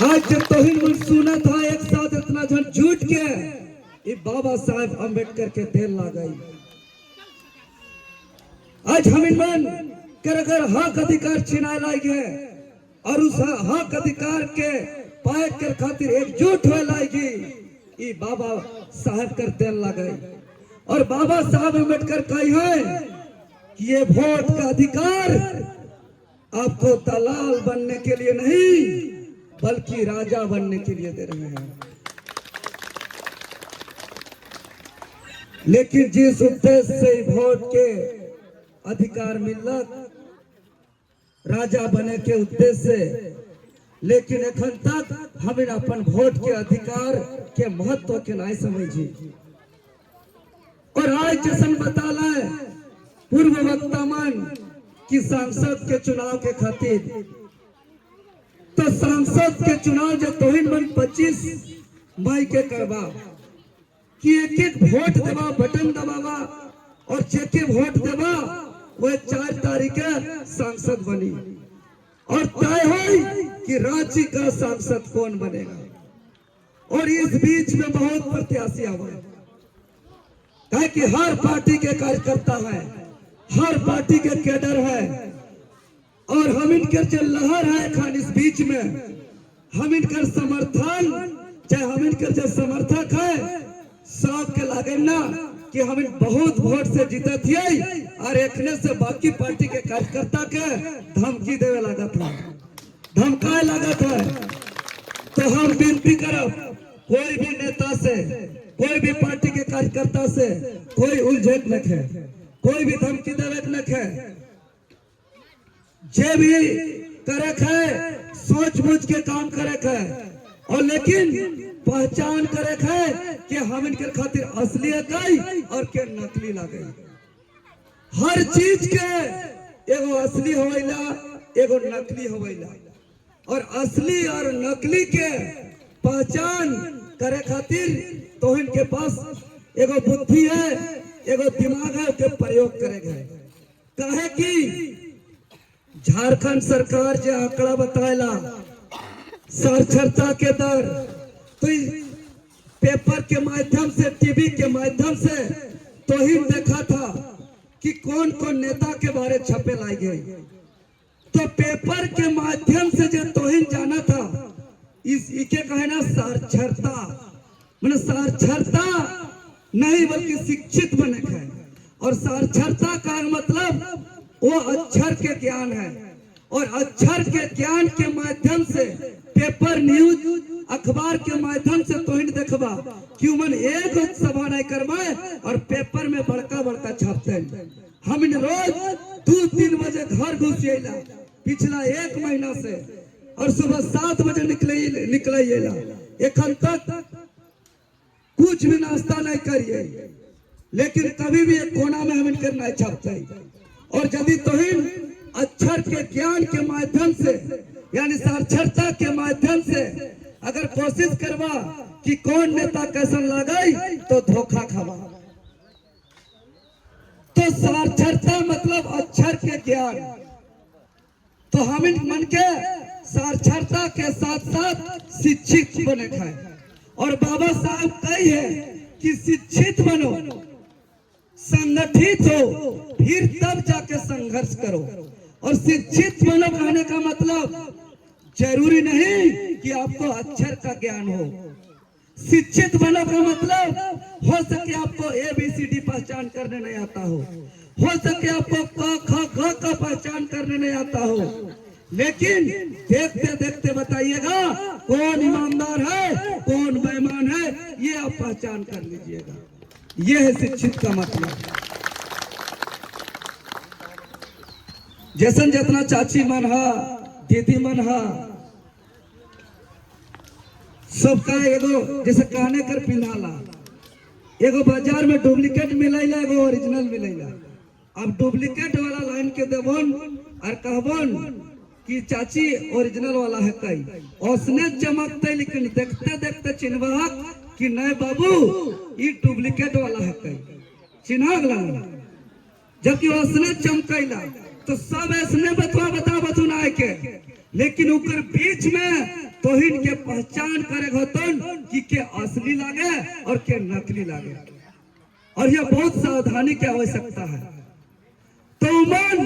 आज जब तोहिन मन सुना था एक साथ इतना झन झूठ के ये बाबा साहेब अम्बेडकर के दिल ला गई। आज हम इन मन कर अगर हक अधिकार छिना लाएंगे और उस हक अधिकार के पाए कर खातिर एकजुट हो लाएगी, ये बाबा साहेब कर दिल ला गई। और बाबा साहब अम्बेडकर कही है कि ये वोट का अधिकार आपको दलाल बनने के लिए नहीं बल्कि राजा बनने के लिए दे रहे हैं। लेकिन जिस उद्देश्य से वोट के अधिकार मिला राजा बने के उद्देश्य से, लेकिन अखन तक हमें अपन वोट के अधिकार के महत्व के नहीं समझी। और आज जैसन बताला पूर्व वक्ता मन कि सांसद के चुनाव के खातिर, तो सांसद के चुनाव जो तोहिन मन 25 मई के करवा कि एक एक वोट देवा, बटन दबावा और जेके वोट देवा वह 4 तारीख सांसद बनी और तय हो कि रांची का सांसद कौन बनेगा। और इस बीच में बहुत प्रत्याशी हुए है कि हर पार्टी के कार्यकर्ता है, हर पार्टी के कैडर है और हम इनकर जो लहर है खान इस बीच में हम इनकर समर्थन चाहे हम इनकर जो समर्थक है सबके लागे ना कि हम इन बहुत वोट से जीते थे और एकने से बाकी पार्टी के कार्यकर्ता के धमकी देवे लगा था, धमकाए लगा था। तो हम विनती करब कोई भी नेता से, कोई भी पार्टी के कार्यकर्ता से कोई उलझन न है, कोई भी धमकी देवे न है। जे भी करे है सोच बुझ के काम करे है और लेकिन पहचान करे है कि हम इनके खातिर असलियत गई और के नकली लगे। हर चीज के एगो असली होइला एगो नकली होइला और असली और नकली के पहचान करे खातिर तो इनके पास एगो बुद्धि है, एगो दिमाग है, उसके प्रयोग करेगा। कहे कि झारखंड सरकार जो आंकड़ा बताएला साक्षरता के दर, तो पेपर के माध्यम से, टीवी के माध्यम से तो ही देखा था कि कौन कौन नेता के बारे छपे लाई गई। तो पेपर के माध्यम से जो तोहिन जाना था इके कहना साक्षरता, मतलब साक्षरता नहीं बल्कि शिक्षित बने है। और साक्षरता का मतलब वो अक्षर के ज्ञान है और अक्षर के ज्ञान के माध्यम से पेपर न्यूज अखबार के माध्यम से तो देखबा कि मन एक सभा नहीं करवाए और पेपर में बड़का बड़का छापते हैं। हम इन रोज 2-3 बजे घर घुसिएला पिछला 1 महीना से और सुबह 7 बजे निकले एखन तक कुछ भी नाश्ता नहीं करिए, लेकिन कभी भी एक कोना में हम इनकर नहीं छापते। और यदि तोहिन अक्षर के ज्ञान के माध्यम से यानी साक्षरता के माध्यम से अगर कोशिश करवा कि कौन नेता कैसन लगाई तो धोखा खावा। तो साक्षरता मतलब अक्षर के ज्ञान। तो हम इन मन के साक्षरता के साथ साथ शिक्षित बने हैं। और बाबा साहब कही है कि शिक्षित बनो, संगठित हो, फिर तब जाके संघर्ष करो। और शिक्षित बनो कहने का मतलब जरूरी नहीं कि आपको अक्षर का ज्ञान हो। शिक्षित बनो का मतलब हो सके आपको ABCD पहचान करने नहीं आता हो सके आपको क ख ग का पहचान करने नहीं आता हो, लेकिन देखते देखते बताइएगा कौन ईमानदार है, कौन बेईमान है, ये आप पहचान कर लीजिएगा। ये है शिक्षित का मतलब। जैसन जितना चाची मन हा, दीदी मन हा, सबका एगो जैसे काने कर पिन्हाला, एगो बाजार में डुप्लीकेट मिलेला, एगो ओरिजिनल मिलेला। अब डुप्लीकेट वाला लाइन के देवन और कहवन कि चाची ओरिजिनल वाला है कई, उसने चमकते लेकिन देखते देखते चिन्हवा कि नहीं बाबू ये डुप्लीकेट वाला है कई, चिन्हा गला। जबकि उसने चमकैला तो सब ऐसने बता बतू ना के, लेकिन उकर बीच में तो इनके पहचान करे होतन कि के असली लागे और के नकली लागे, और यह बहुत सावधानी की आवश्यकता है। तो मन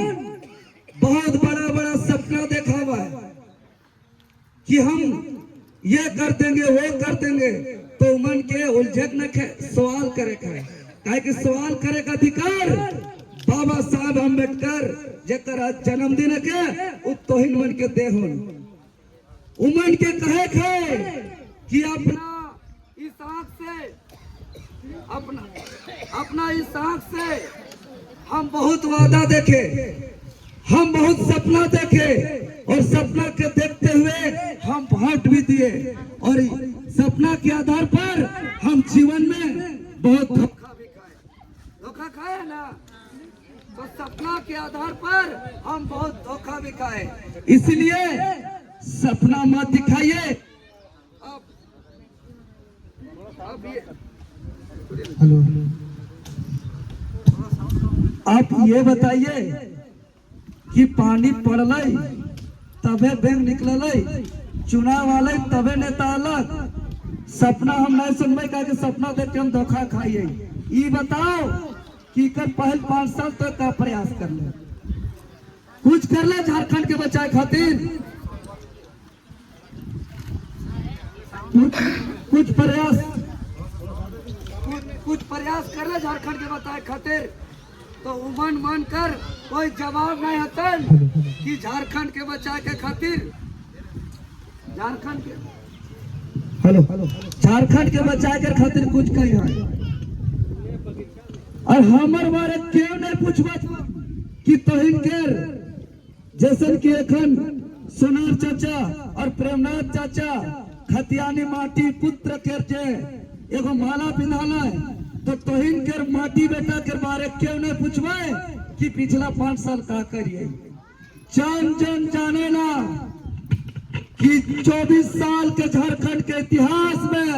बहुत बड़ा बड़ा सपना देखा हुआ है कि हम ये कर देंगे वो कर देंगे, तो मन के उलझन न सवाल करे काहे कि सवाल करे का अधिकार बाबा साहब अम्बेडकर जेकर आज जन्मदिन के तोहिन मन के देहन उमन के कहे थे कि अपना इस आंख से हम बहुत वादा देखे, हम बहुत सपना देखे, और सपना के देखते हुए हम वोट भी दिए, और सपना के आधार पर हम जीवन में बहुत धोखा खाए ना, तो सपना के आधार पर हम बहुत धोखा भी खाए। इसलिए सपना मत दिखाइए। हेलो, आप ये बताइए कि पानी पड़ल तबे बैंक निकल, चुनाव वाले तबे नेता अलग, सपना हम नहीं सुनबे का सपना देख के हम धोखा खाइए। ये बताओ कि कर पहल 5 साल तक तो का प्रयास कर ले, कुछ कर ले झारखंड के बचाए खातिर, कुछ प्रयास कर ले झारखंड के बचाए खातिर, तो उमन मान कर कोई जवाब नहीं होता कि झारखंड के बचाए के खातिर झारखंड के बचाए के खातिर कुछ कही है। और हमारे बारे क्यों नहीं पूछबा कि तोहिन केर जैसन कि एखन सोनार चाचा और प्रेमनाथ चाचा खतियानी माटी पुत्र केर जे एगो माला पिन्हाना है, तो तोहिन के माटी बेटा के बारे क्यों नहीं पूछबे कि पिछला 5 साल का करिए। जन जाने ना कि 24 साल के झारखंड के इतिहास में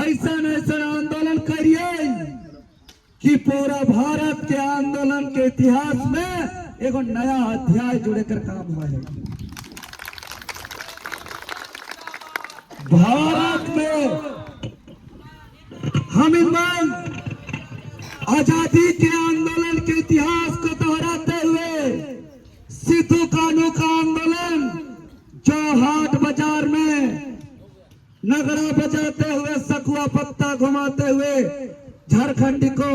ऐसा आंदोलन करिए कि पूरा भारत के आंदोलन के इतिहास में एगो नया अध्याय जुड़े कर काम हुआ है। भारत में हम आजादी के आंदोलन के इतिहास को दोहराते हुए सिद्धू कानू का आंदोलन, जो हाट बाजार में नगरा बजाते हुए सकुआ पत्ता घुमाते हुए झारखंडी को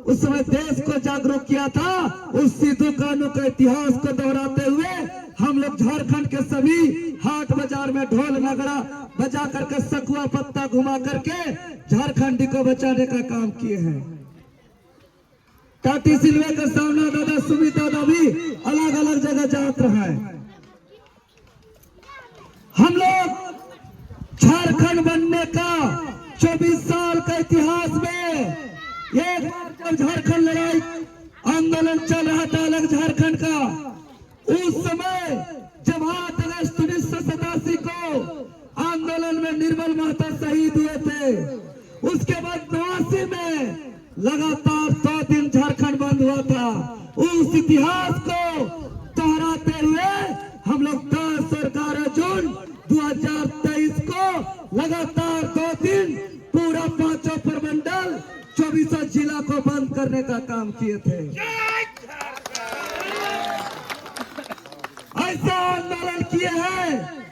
उस समय देश को जागरूक किया था, उस सिद्धू कानू के इतिहास को दोहराते हुए हम लोग झारखंड के सभी हाट बाजार में ढोल नगरा बजा करके सकुआ पत्ता घुमा करके झारखंडी को बचाने का काम किए हैं। टाटी सिल्वे का सामना दादा सुमित दादा भी अलग अलग जगह जात रहा है। हम लोग झारखंड बनने का 24 साल का इतिहास में एक बार जब झारखंड लड़ाई आंदोलन चल रहा था अलग झारखंड का, उस समय जब 8 अगस्त 1987 को आंदोलन में निर्मल महता शहीद हुए थे, उसके बाद 89 में लगातार 2 दिन झारखंड बंद हुआ था। उस इतिहास को दोहराते हुए हम लोग 10 और 11 जून 2023 को लगातार 2 दिन पूरा 5 प्रमंडल 24 जिला को बंद करने का काम किए थे। ऐसा आंदोलन किए हैं